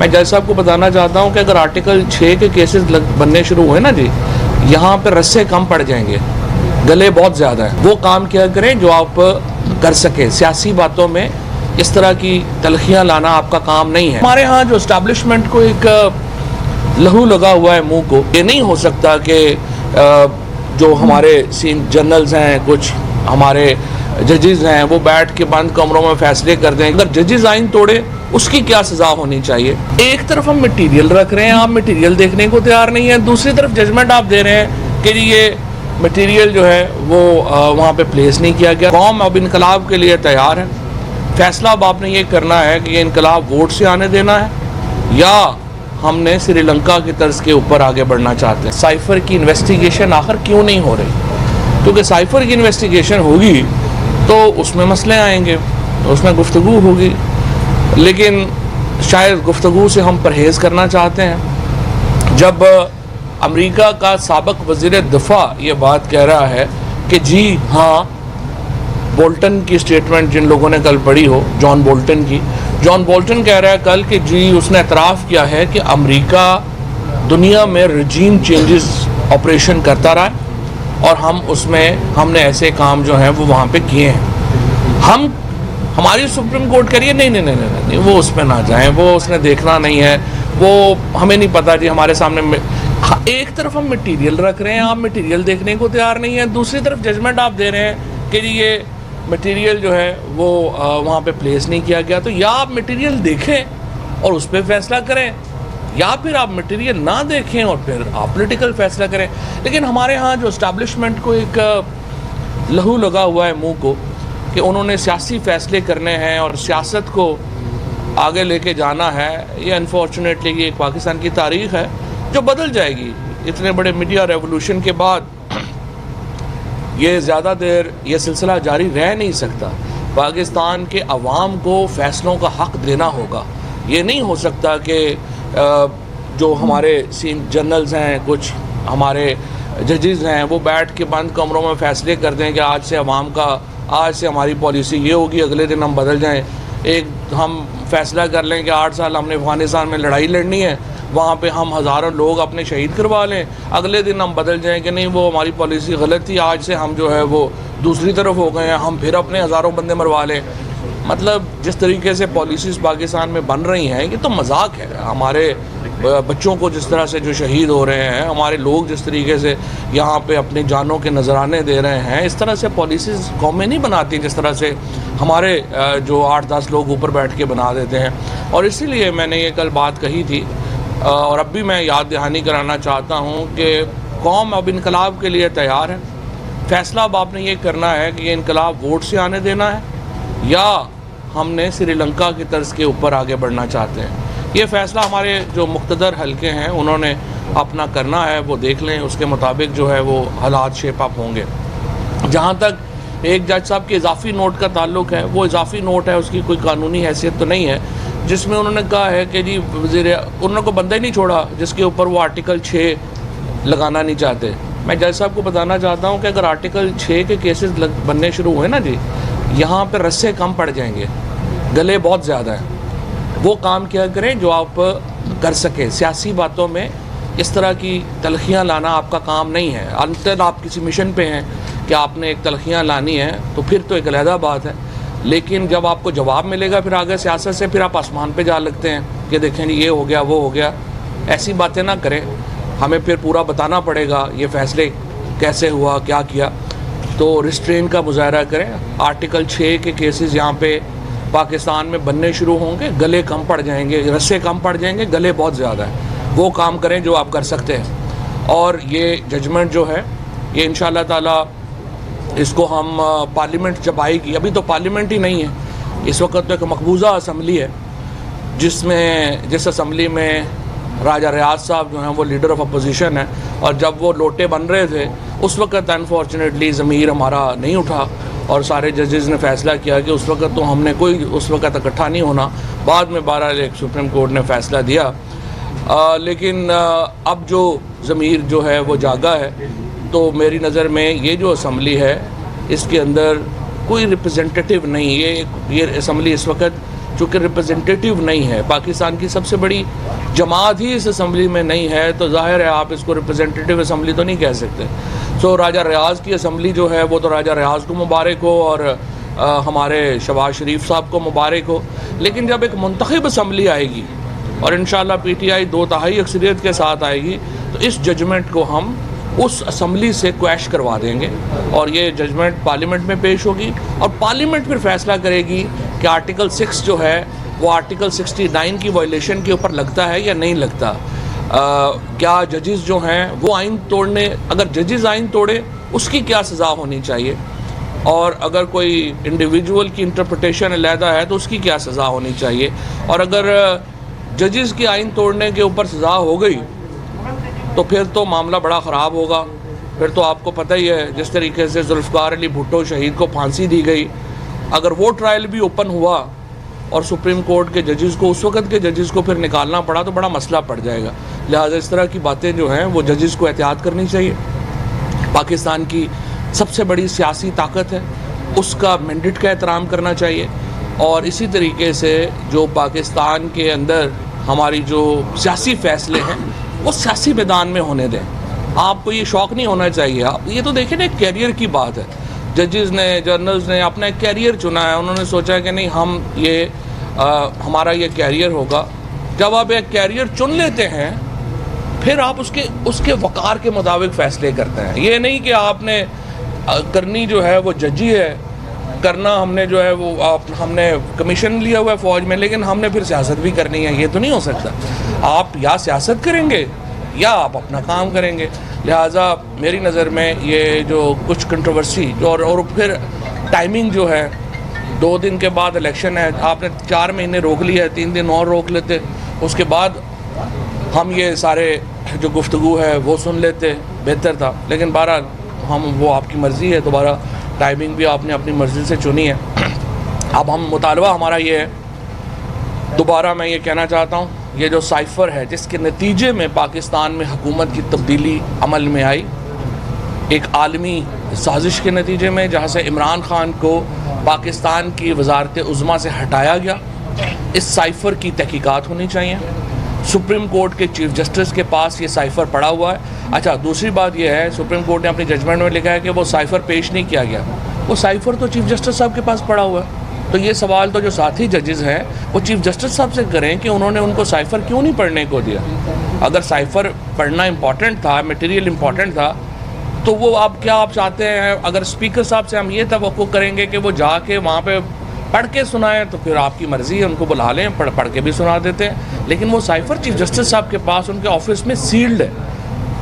मैं जज साहब को बताना चाहता हूं कि अगर आर्टिकल 6 के केसेस बनने शुरू हुए ना जी, यहाँ पे रस्से कम पड़ जाएंगे, गले बहुत ज़्यादा है। वो काम किया करें जो आप कर सके। सियासी बातों में इस तरह की तलखियाँ लाना आपका काम नहीं है। हमारे यहाँ जो इस्टेब्लिशमेंट को एक लहू लगा हुआ है मुंह को, ये नहीं हो सकता कि जो हमारे जनरल्स हैं, कुछ हमारे जजेस हैं, वो बैठ के बंद कमरों में फैसले कर दें। अगर जजेस आइन तोड़े उसकी क्या सजा होनी चाहिए? एक तरफ हम मटीरियल रख रहे हैं, आप मटीरियल देखने को तैयार नहीं है, दूसरी तरफ जजमेंट आप दे रहे हैं कि ये मटीरियल जो है वो वहाँ पे प्लेस नहीं किया गया। कौम अब इनकलाब के लिए तैयार है। फैसला अब आपने ये करना है कि ये इनकलाब वोट से आने देना है या हमने श्रीलंका की तर्ज के ऊपर आगे बढ़ना चाहते हैं। साइफर की इन्वेस्टिगेशन आखिर क्यों नहीं हो रही? क्योंकि साइफर की इन्वेस्टिगेशन होगी तो उसमें मसले आएंगे, उसमें गुफ्तगू होगी, लेकिन शायद गुफ्तगू से हम परहेज़ करना चाहते हैं। जब अमेरिका का साबिक वज़ीर दिफा ये बात कह रहा है कि जी हाँ, बोल्टन की स्टेटमेंट जिन लोगों ने कल पढ़ी हो, जॉन बोल्टन कह रहा है कल कि जी उसने एतराफ़ किया है कि अमेरिका दुनिया में रजीम चेंजेस ऑपरेशन करता रहा है और हमने ऐसे काम जो हैं वो वहाँ पे किए हैं। हमारी सुप्रीम कोर्ट कह रही है नहीं, वो उस पर ना जाएं, वो उसने देखना नहीं है, वो हमें नहीं पता जी। हमारे सामने एक तरफ हम मटीरियल रख रहे हैं, आप मटीरियल देखने को तैयार नहीं है, दूसरी तरफ जजमेंट आप दे रहे हैं कि ये मटीरियल जो है वो वहाँ पे प्लेस नहीं किया गया। तो या आप मटीरियल देखें और उस पर फैसला करें, या फिर आप मटीरियल ना देखें और फिर आप पॉलिटिकल फैसला करें। लेकिन हमारे यहाँ जो इस्टेब्लिशमेंट को एक लहू लगा हुआ है मुंह को कि उन्होंने सियासी फ़ैसले करने हैं और सियासत को आगे लेके जाना है। ये अनफॉर्चुनेटली ये एक पाकिस्तान की तारीख़ है जो बदल जाएगी। इतने बड़े मीडिया रेवोल्यूशन के बाद ये ज़्यादा देर ये सिलसिला जारी रह नहीं सकता। पाकिस्तान के अवाम को फ़ैसलों का हक़ देना होगा। ये नहीं हो सकता कि जो हमारे जनरल्स हैं, कुछ हमारे जजेस हैं, वो बैठ के बंद कमरों में फ़ैसले कर दें कि आज से हमारी पॉलिसी ये होगी, अगले दिन हम बदल जाएं। एक हम फैसला कर लें कि 8 साल हमने अफ़गानिस्तान में लड़ाई लड़नी है, वहाँ पे हम हज़ारों लोग अपने शहीद करवा लें, अगले दिन हम बदल जाएं कि नहीं वो हमारी पॉलिसी गलत थी, आज से हम जो है वो दूसरी तरफ हो गए हैं, हम फिर अपने हज़ारों बंदे मरवा लें। मतलब जिस तरीके से पॉलिसीज़ पाकिस्तान में बन रही हैं ये तो मजाक है। हमारे बच्चों को जिस तरह से जो शहीद हो रहे हैं, हमारे लोग जिस तरीके से यहाँ पे अपनी जानों के नजराने दे रहे हैं, इस तरह से पॉलिसीज़ कौमें नहीं बनाती जिस तरह से हमारे जो 8-10 लोग ऊपर बैठ के बना देते हैं। और इसीलिए मैंने ये कल बात कही थी और अब भी मैं याद दहानी कराना चाहता हूँ कि कौम अब इनकलाब के लिए तैयार है। फैसला अब आपने ये करना है कि ये इनकलाब वोट से आने देना है या हमने श्रीलंका की तर्ज के ऊपर आगे बढ़ना चाहते हैं। ये फ़ैसला हमारे जो मुक़्तदर हल्के हैं उन्होंने अपना करना है, वो देख लें, उसके मुताबिक जो है वो हालात शेप अप होंगे। जहाँ तक एक जज साहब के इजाफ़ी नोट का ताल्लुक़ है, वो इजाफ़ी नोट है, उसकी कोई कानूनी हैसियत तो नहीं है, जिसमें उन्होंने कहा है कि जी उन्होंने को बंदा ही नहीं छोड़ा जिसके ऊपर वो आर्टिकल 6 लगाना नहीं चाहते। मैं जज साहब को बताना चाहता हूँ कि अगर आर्टिकल 6 के केसेस बनने शुरू हुए ना जी, यहाँ पर रस्से कम पड़ जाएंगे, गले बहुत ज़्यादा हैं। वो काम किया करें जो आप कर सके। सियासी बातों में इस तरह की तलखियाँ लाना आपका काम नहीं है। अंतर आप किसी मिशन पे हैं कि आपने एक तलखियाँ लानी है तो फिर तो एक अलहदा बात है, लेकिन जब आपको जवाब मिलेगा फिर आगे सियासत से फिर आप आसमान पे जा लगते हैं कि देखें ये हो गया वो हो गया। ऐसी बातें ना करें, हमें फिर पूरा बताना पड़ेगा ये फ़ैसले कैसे हुआ, क्या किया। तो रिस्ट्रेन का मुजाहरा करें। आर्टिकल 6 के केसेस यहाँ पे पाकिस्तान में बनने शुरू होंगे, गले कम पड़ जाएंगे, रस्से कम पड़ जाएंगे, गले बहुत ज़्यादा है। वो काम करें जो आप कर सकते हैं। और ये जजमेंट जो है ये इंशाअल्लाह ताला इसको हम पार्लियामेंट जब आएगी, अभी तो पार्लियामेंट ही नहीं है, इस वक्त तो एक मकबूजा असम्बली है जिस असम्बली में राजा रियाज साहब जो हैं वो लीडर ऑफ अपोजिशन है। और जब वो लोटे बन रहे थे उस वक्त अनफॉर्चुनेटली ज़मीर हमारा नहीं उठा और सारे जजेस ने फ़ैसला किया कि उस वक्त तो हमने कोई उस वक्त इकट्ठा नहीं होना। बाद में 12 सुप्रीम कोर्ट ने फ़ैसला दिया, लेकिन अब जो ज़मीर जो है वो जागा है। तो मेरी नज़र में ये जो असम्बली है इसके अंदर कोई रिप्रेजेंटेटिव नहीं, ये असम्बली इस वक्त चूँकि रिप्रेजेंटेटिव नहीं है, पाकिस्तान की सबसे बड़ी जमात ही इस असम्बली में नहीं है, तो जाहिर है आप इसको रिप्रेजेंटेटिव असम्बली तो नहीं कह सकते। सो राजा रियाज़ की असम्बली जो है वो तो राजा रियाज़ को मुबारक हो और हमारे शहबाज शरीफ साहब को मुबारक हो, लेकिन जब एक मुंतखब असम्बली आएगी और इंशाअल्लाह PTI 2/3 अक्सरियत के साथ आएगी, तो इस जजमेंट को हम उस असम्बली से क्वैश करवा देंगे और ये जजमेंट पार्लियामेंट में पेश होगी और पार्लियामेंट फिर फैसला करेगी कि आर्टिकल 6 जो है वो आर्टिकल 69 की वायलेशन के ऊपर लगता है या नहीं लगता। क्या जजेस जो हैं वो आइन तोड़ने, अगर जजेस आइन तोड़े उसकी क्या सज़ा होनी चाहिए, और अगर कोई इंडिविजुअल की इंटरप्रिटेशन अलहदा है तो उसकी क्या सज़ा होनी चाहिए, और अगर जजेस की आइन तोड़ने के ऊपर सज़ा हो गई तो फिर तो मामला बड़ा ख़राब होगा। फिर तो आपको पता ही है जिस तरीके से जुल्फ़िकार अली भुट्टो शहीद को फांसी दी गई, अगर वो ट्रायल भी ओपन हुआ और सुप्रीम कोर्ट के जजेस को, उस वक़्त के जजेस को फिर निकालना पड़ा तो बड़ा मसला पड़ जाएगा। लिहाजा इस तरह की बातें जो हैं वो जजेस को एहतियात करनी चाहिए। पाकिस्तान की सबसे बड़ी सियासी ताकत है, उसका मैंडेट का एहतराम करना चाहिए, और इसी तरीके से जो पाकिस्तान के अंदर हमारी जो सियासी फ़ैसले हैं वो सियासी मैदान में होने दें। आपको ये शौक़ नहीं होना चाहिए। आप ये तो देखें ना, एक कैरियर की बात है। जजेस ने, जर्नल्स ने अपना एक कैरियर चुना है, उन्होंने सोचा कि नहीं हम ये हमारा ये कैरियर होगा। जब आप एक कैरियर चुन लेते हैं फिर आप उसके वक़ार के मुताबिक फ़ैसले करते हैं। ये नहीं कि आपने करनी जो है वो जजी है, करना हमने जो है वो हमने कमीशन लिया हुआ है फ़ौज में, लेकिन हमने फिर सियासत भी करनी है। ये तो नहीं हो सकता। आप या सियासत करेंगे या आप अपना काम करेंगे। लिहाजा मेरी नज़र में ये जो कुछ कंट्रोवर्सी और फिर टाइमिंग जो है, 2 दिन के बाद इलेक्शन है, आपने 4 महीने रोक लिया है, 3 दिन और रोक लेते, उसके बाद हम ये सारे जो गुफ्तगू है वो सुन लेते, बेहतर था। लेकिन बहरहाल हम, वो आपकी मर्ज़ी है, दोबारा टाइमिंग भी आपने अपनी मर्ज़ी से चुनी है। अब हम मुतालबा हमारा ये है, दोबारा मैं ये कहना चाहता हूँ, ये जो साइफ़र है जिसके नतीजे में पाकिस्तान में हुकूमत की तब्दीली अमल में आई, एक आलमी साजिश के नतीजे में, जहाँ से इमरान ख़ान को पाकिस्तान की वज़ारत उज़्मा से हटाया गया, इस साइफ़र की तहकीकात होनी चाहिए। सुप्रीम कोर्ट के चीफ जस्टिस के पास ये साइफ़र पड़ा हुआ है। अच्छा, दूसरी बात यह है, सुप्रीम कोर्ट ने अपनी जजमेंट में लिखा है कि वो साइफ़र पेश नहीं किया गया। वो साइफ़र तो चीफ जस्टिस साहब के पास पड़ा हुआ है। तो ये सवाल तो जो साथी जजेस हैं वो चीफ जस्टिस साहब से करें कि उन्होंने उनको साइफ़र क्यों नहीं पढ़ने को दिया। अगर साइफ़र पढ़ना इम्पॉर्टेंट था, मटेरियल इम्पॉर्टेंट था, तो वो आप चाहते हैं, अगर स्पीकर साहब से हम ये तवक्को करेंगे कि वो जाके वहाँ पे पढ़ के सुनाएं, तो फिर आपकी मर्ज़ी है, उनको बुला लें, पढ़ के भी सुना देते हैं। लेकिन वो साइफ़र चीफ जस्टिस साहब के पास उनके ऑफिस में सील्ड है,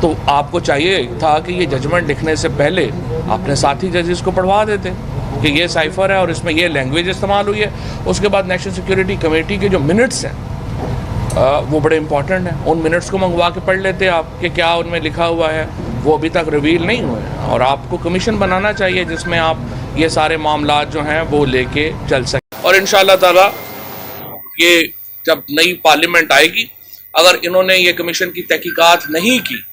तो आपको चाहिए था कि ये जजमेंट लिखने से पहले अपने साथी जजेस को पढ़वा देते कि ये साइफ़र है और इसमें ये लैंग्वेज इस्तेमाल हुई है। उसके बाद नेशनल सिक्योरिटी कमेटी के जो मिनट्स हैं वो बड़े इंपॉर्टेंट हैं, उन मिनट्स को मंगवा के पढ़ लेते आप कि क्या उनमें लिखा हुआ है। वो अभी तक रिवील नहीं हुए, और आपको कमीशन बनाना चाहिए जिसमें आप ये सारे मामला जो हैं वो लेके चल सकें। और इंशाअल्लाह ताला ये जब नई पार्लियामेंट आएगी, अगर इन्होंने ये कमीशन की तहकीकात नहीं की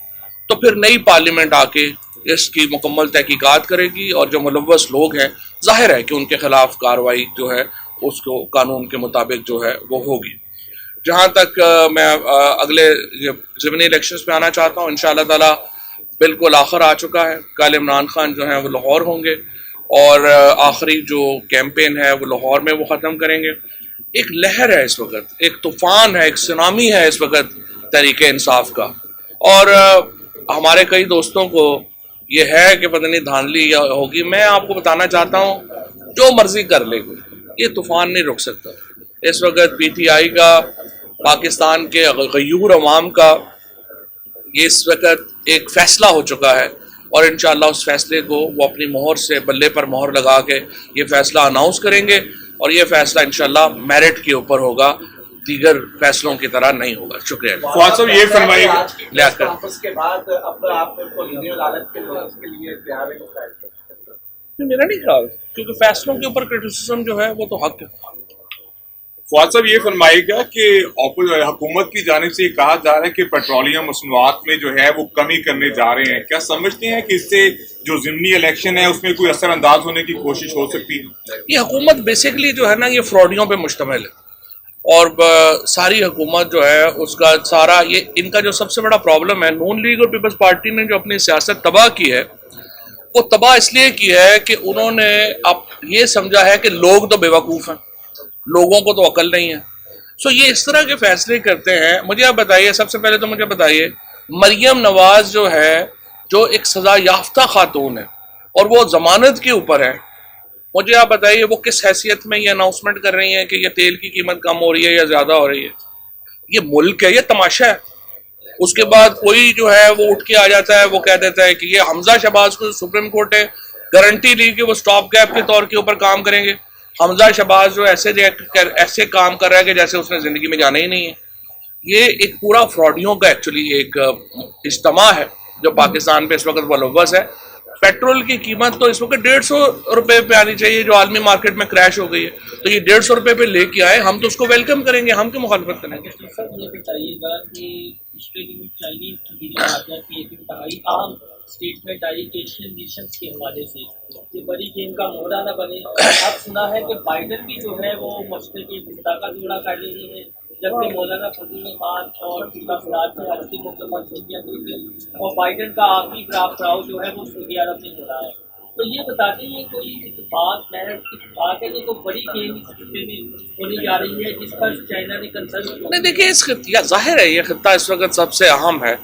तो फिर नई पार्लियामेंट आके इसकी मुकम्मल तहकीकात करेगी, और जो मुलव्वस लोग हैं जाहिर है कि उनके ख़िलाफ़ कार्रवाई जो है उसको कानून के मुताबिक जो है वो होगी। जहाँ तक मैं अगले ज़िमनी इलेक्शंस में आना चाहता हूँ, इंशाअल्लाह ताला बिल्कुल आखिर आ चुका है। कल इमरान खान जो है वो लाहौर होंगे और आखिरी जो कैंपेन है वो लाहौर में वो ख़त्म करेंगे। एक लहर है इस वक्त, एक तूफ़ान है, एक सुनामी है इस वक्त तहरीक इंसाफ का, और हमारे कई दोस्तों को ये है कि पता नहीं धांधली होगी। मैं आपको बताना चाहता हूँ, जो मर्जी कर ले, ये तूफ़ान नहीं रुक सकता। इस वक्त PTI का, पाकिस्तान के गयूर अवाम का ये इस वक्त एक फ़ैसला हो चुका है, और इंशाअल्लाह उस फैसले को वो अपनी मोहर से, बल्ले पर मोहर लगा के ये फ़ैसला अनाउंस करेंगे, और ये फ़ैसला इंशाअल्लाह मेरिट के ऊपर होगा, दीगर फैसलों की तरह नहीं होगा। शुक्रिया। साहब ये फरमाइएगा, के बाद अब आप अदालत के नोटिस के लिए तैयार है? मेरा नहीं ख्याल, क्योंकि फैसलों के ऊपर क्रिटिसिज्म जो है वो तो हक है। फवाद साहब ये फरमाइएगा कि हुकूमत की जानिब से कहा जा रहा है कि पेट्रोलियम मसनूआत में जो है वो कमी करने जा रहे हैं, क्या समझते हैं कि इससे जो ज़िमनी इलेक्शन है उसमें कोई असरअंदाज होने की कोशिश हो सकती है? ये हुकूमत बेसिकली जो है ना, ये फ्रॉडियों पे मुश्तमिल है। और सारी हुकूमत जो है उसका सारा ये इनका जो सबसे बड़ा प्रॉब्लम है, नून लीग और पीपल्स पार्टी ने जो अपनी सियासत तबाह की है वो तबाह इसलिए की है कि उन्होंने अब ये समझा है कि लोग तो बेवकूफ़ हैं, लोगों को तो अकल नहीं है। सो ये इस तरह के फैसले करते हैं। मुझे आप बताइए, सबसे पहले तो मुझे बताइए, मरियम नवाज जो है, जो एक सजा याफ्ता खातून है और वो जमानत के ऊपर है, मुझे आप बताइए वो किस हैसियत में ये अनाउंसमेंट कर रही हैं कि ये तेल की कीमत कम हो रही है या ज़्यादा हो रही है? ये मुल्क है, ये तमाशा है। उसके बाद कोई जो है वो उठ के आ जाता है, वो कह देता है कि ये हमजा शहबाज को सुप्रीम कोर्ट ने गारंटी ली कि वो स्टॉप गैप के तौर के ऊपर काम करेंगे। हमजा शहबाज जो ऐसे काम कर रहा है कि जैसे उसने ज़िंदगी में जाना ही नहीं है। ये एक पूरा फ्रॉडियों का एक्चुअली एक इज्तिमा है जो पाकिस्तान पे इस वक्त मुलव्वस है। पेट्रोल की कीमत तो इस वक्त 150 रुपए पे आनी चाहिए जो आलमी मार्केट में क्रैश हो गई है, तो ये 150 रुपए पे लेके आए, हम तो उसको वेलकम करेंगे, हम क्यों मुखालफत करेंगे? सर ये बताइएगा कि पिछले दिनों चाइनीज की एक इंतहाई अहम स्टेटमेंट आई एशियन नेशंस के हवाले से कि बड़ी गेम का मोहरा न बने। अब सुना है कि बाइडन भी जो है वो मशरे के मुद्दा का जोड़ा कर ले रही है, जबकि मौलाना फजल खान और फराज के हज के मौके पर सऊदी अरब और बाइडन का आखिरी पड़ाव जो है वो सऊदी अरब में हो रहा है। तो ये बताते हैं कोई इत्तेफाक है कि कोई बड़ी गेम इस खित्ते में होने जा रही है जिस पर चाइना ने कंसर्न नहीं, देखिए इस खित्ता जाहिर है ये खित्ता इस वक्त सबसे अहम है।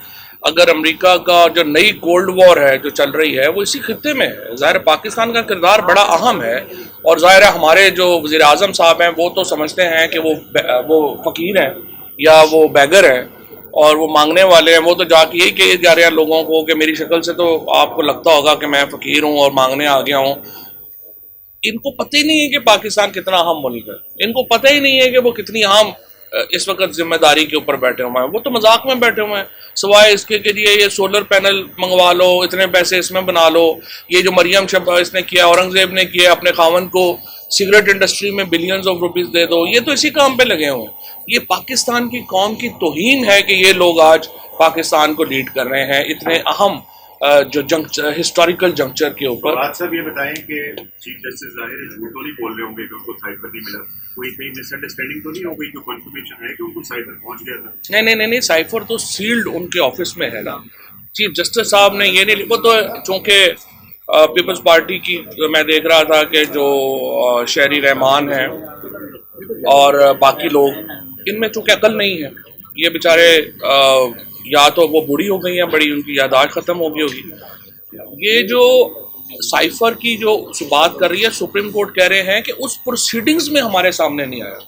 अगर अमेरिका का जो नई कोल्ड वॉर है जो चल रही है वो इसी खित्ते में है। ज़ाहिर पाकिस्तान का किरदार बड़ा अहम है और ज़ाहिर है हमारे जो वज़ीर आज़म साहब हैं वो तो समझते हैं कि वो फ़कीर हैं या वो बैगर हैं और वो मांगने वाले हैं। वो तो जाके यही कहे जा रहे हैं लोगों को कि मेरी शक्ल से तो आपको लगता होगा कि मैं फ़कीर हूँ और मांगने आ गया हूँ। इनको पता ही नहीं है कि पाकिस्तान कितना अहम मुल्क है, इनको पता ही नहीं है कि वो कितनी अहम इस वक्त जिम्मेदारी के ऊपर बैठे हुए हैं। वो तो मजाक में बैठे हुए हैं, सिवाय इसके कि ये सोलर पैनल मंगवा लो, इतने पैसे इसमें बना लो। ये जो मरियम शहबाज इसने किया, औरंगजेब ने किया, अपने खावन को सिगरेट इंडस्ट्री में बिलियंस ऑफ रुपीस दे दो, ये तो इसी काम पे लगे हुए हैं। ये पाकिस्तान की कौम की तौहीन है कि ये लोग आज पाकिस्तान को लीड कर रहे हैं इतने अहम जो हिस्टोरिकल जंक्चर के ऊपर। आज साहब ये बताएं कि चीफ जस्टिस जाहिर है झूठ तो नहीं बोल रहे होंगे कि उनको साइफर नहीं मिला, कोई कहीं मिसअंडरस्टैंडिंग तो नहीं हो गई, जो कंफर्मेशन है कि उनको साइफर पहुंच गया था? नहीं, साइफर तो सील्ड उनके ऑफिस में है ना। चीफ जस्टिस साहब ने ये नहीं, वो तो चूँकि पीपल्स पार्टी की मैं देख रहा था कि जो शहरी रहमान है और बाकी लोग, इनमें चूँकि अकल नहीं है, ये बेचारे या तो वो बूढ़ी हो गई हैं, बड़ी उनकी यादाश्त ख़त्म हो गई होगी। ये जो साइफर की जो बात कर रही है, सुप्रीम कोर्ट कह रहे हैं कि उस प्रोसीडिंग्स में हमारे सामने नहीं आया।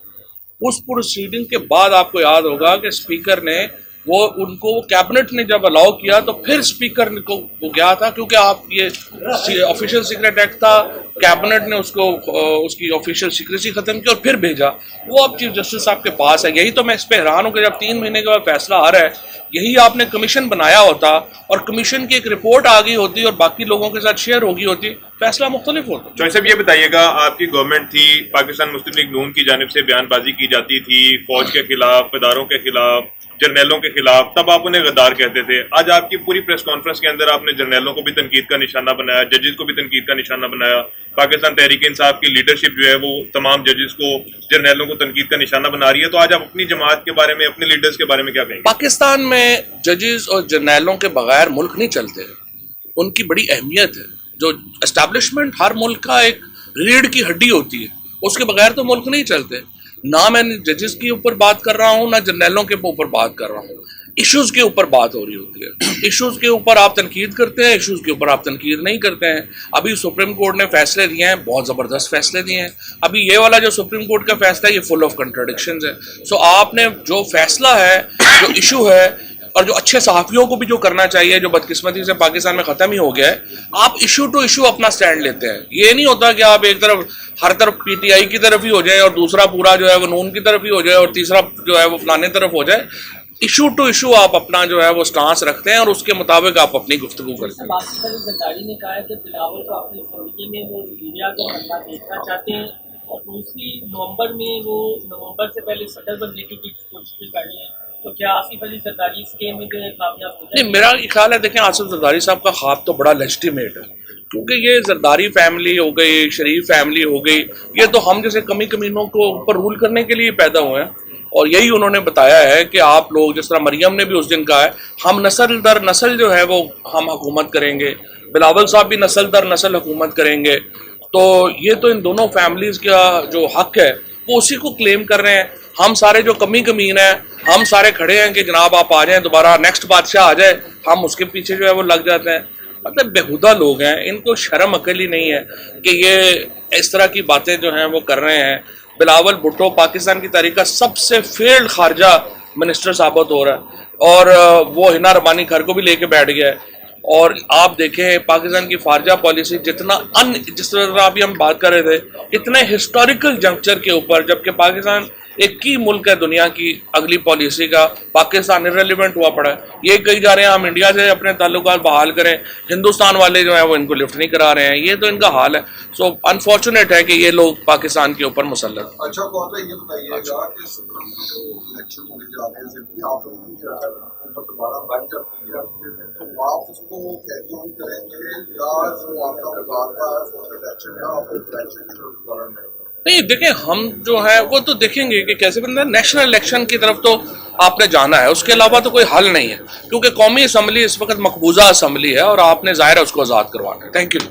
उस प्रोसीडिंग के बाद आपको याद होगा कि स्पीकर ने उनको कैबिनेट ने जब अलाउ किया तो फिर स्पीकर को गया था, क्योंकि आप ये ऑफिशियल सीक्रेट एक्ट था, कैबिनेट ने उसको उसकी ऑफिशियल सीक्रेसी ख़त्म की और फिर भेजा। वो अब चीफ जस्टिस साहब के पास है। यही तो मैं इस पर हैरान हूँ कि जब 3 महीने के बाद फैसला आ रहा है, यही आपने कमीशन बनाया होता और कमीशन की एक रिपोर्ट आ गई होती और बाकी लोगों के साथ शेयर हो गई होती, फैसला मुख्तलिफ होता। चौधरी साहब ये बताइएगा, आपकी गवर्नमेंट थी, पाकिस्तान मुस्लिम लीग नून की जानिब से बयानबाजी की जाती थी फौज के खिलाफ, इदारों के खिलाफ, जर्नैलों के खिलाफ, तब आप उन्हें गद्दार कहते थे। आज आपकी पूरी प्रेस कॉन्फ्रेंस के अंदर आपने जर्नैलों को भी तनकीद का निशाना बनाया, जजेस को भी तनकीद का निशाना बनाया। पाकिस्तान तहरीक इंसाफ की लीडरशिप जो है वो तमाम जजेस को, जर्नैलों को तनकीद का निशाना बना रही है। तो आज आप अपनी जमात के बारे में, अपने लीडर्स के बारे में क्या कहेंगे? पाकिस्तान में जजेस और जर्नैलों के बगैर मुल्क नहीं चलते, उनकी बड़ी अहमियत है। जो एस्टैब्लिशमेंट हर मुल्क का एक रीढ़ की हड्डी होती है, उसके बगैर तो मुल्क नहीं चलते। ना मैं जजेस के ऊपर बात कर रहा हूँ, ना जर्नैलों के ऊपर बात कर रहा हूँ, इश्यूज़ के ऊपर बात हो रही होती है। इश्यूज़ के ऊपर आप तनकीद करते हैं, इश्यूज़ के ऊपर आप तनकीद नहीं करते हैं। अभी सुप्रीम कोर्ट ने फैसले दिए हैं, बहुत ज़बरदस्त फैसले दिए हैं। अभी ये वाला जो सुप्रीम कोर्ट का फैसला है, ये फुल ऑफ कंट्राडिक्शंस है। सो आपने जो फैसला है, जो इशू है और जो अच्छे सहाफ़ियों को भी जो करना चाहिए, जो बदकिस्मती से पाकिस्तान में ख़त्म ही हो गया है, आप इशू टू इशू अपना स्टैंड लेते हैं। ये नहीं होता कि आप एक तरफ हर तरफ पीटीआई की तरफ ही हो जाए और दूसरा पूरा जो है वो नून की तरफ ही हो जाए और तीसरा जो है वो फलाने तरफ हो जाए। इशू टू इशू आप अपना जो है वो स्टांस रखते हैं और उसके मुताबिक आप अपनी गुफ्तगू करते हैं। आसिफ अली जरदारी ने कहा है कि बिलावल को अपनी जिंदगी में वो वज़ीर-ए-आज़म बनना देखना चाहते हैं और दूसरी नवंबर से पहले सदर बनने की कोशिश कर रहे हैं। तो क्या आसिफ अली जरदारी इस गेम में कामयाब हो जाए? नहीं, मेरा ख्याल है, देखें, आसिफ जरदारी साहब का ख्वाब तो बड़ा लेजिटिमेट है, क्योंकि ये जरदारी फैमिली हो गई, शरीफ फैमिली हो गई, ये तो हम जैसे कमी कमीनों को ऊपर रूल करने के लिए पैदा हुए हैं। और यही उन्होंने बताया है कि आप लोग, जिस तरह मरियम ने भी उस दिन कहा है, हम नस्ल दर नस्ल जो है वो हम हुकूमत करेंगे, बिलावल साहब भी नस्ल दर नस्ल हुकूमत करेंगे। तो ये तो इन दोनों फैमिलीज़ का जो हक है वो उसी को क्लेम कर रहे हैं। हम सारे जो कमीन हैं, हम सारे खड़े हैं कि जनाब आप आ जाएं, दोबारा नेक्स्ट बादशाह आ जाए, हम उसके पीछे जो है वो लग जाते हैं। मतलब बेहुदा लोग हैं, इनको शर्म अकल ही नहीं है कि ये इस तरह की बातें जो हैं वो कर रहे हैं। बिलावल भुट्टो पाकिस्तान की तारीख का सबसे फेल्ड खारजा मिनिस्टर साबित हो रहा है और वो हिना रबानी घर को भी लेके बैठ गया है। और आप देखें पाकिस्तान की खारजा पॉलिसी जितना जिस तरह अभी हम बात कर रहे थे, इतने हिस्टोरिकल जंक्चर के ऊपर, जबकि पाकिस्तान एक ही मुल्क है दुनिया की अगली पॉलिसी का, पाकिस्तान इररिलेवेंट हुआ पड़ा है। ये कही जा रहे हैं हम इंडिया से अपने ताल्लुकात बहाल करें, हिंदुस्तान वाले जो है वो इनको लिफ्ट नहीं करा रहे हैं। ये तो इनका हाल है। सो अनफॉर्चुनेट है कि ये लोग पाकिस्तान के ऊपर मुसल्लत। अच्छा कौन ये बताइएगा कि सुप्रीम कोर्ट जो इलेक्शन होने जा रहे हैं, जब आप लोगों की दोबारा बन जाती है तो आप उसको कैरी ऑन करेंगे या जो आपका मुकाबला है फॉर इलेक्शन या आप इलेक्शन के दौरान नहीं, देखें हम जो है वो तो देखेंगे कि कैसे बनता है। नेशनल इलेक्शन की तरफ तो आपने जाना है, उसके अलावा तो कोई हल नहीं है, क्योंकि कौमी असम्बली इस वक्त मकबूजा असम्बली है और आपने ज़ाहिर है उसको आज़ाद करवाना है। Thank you.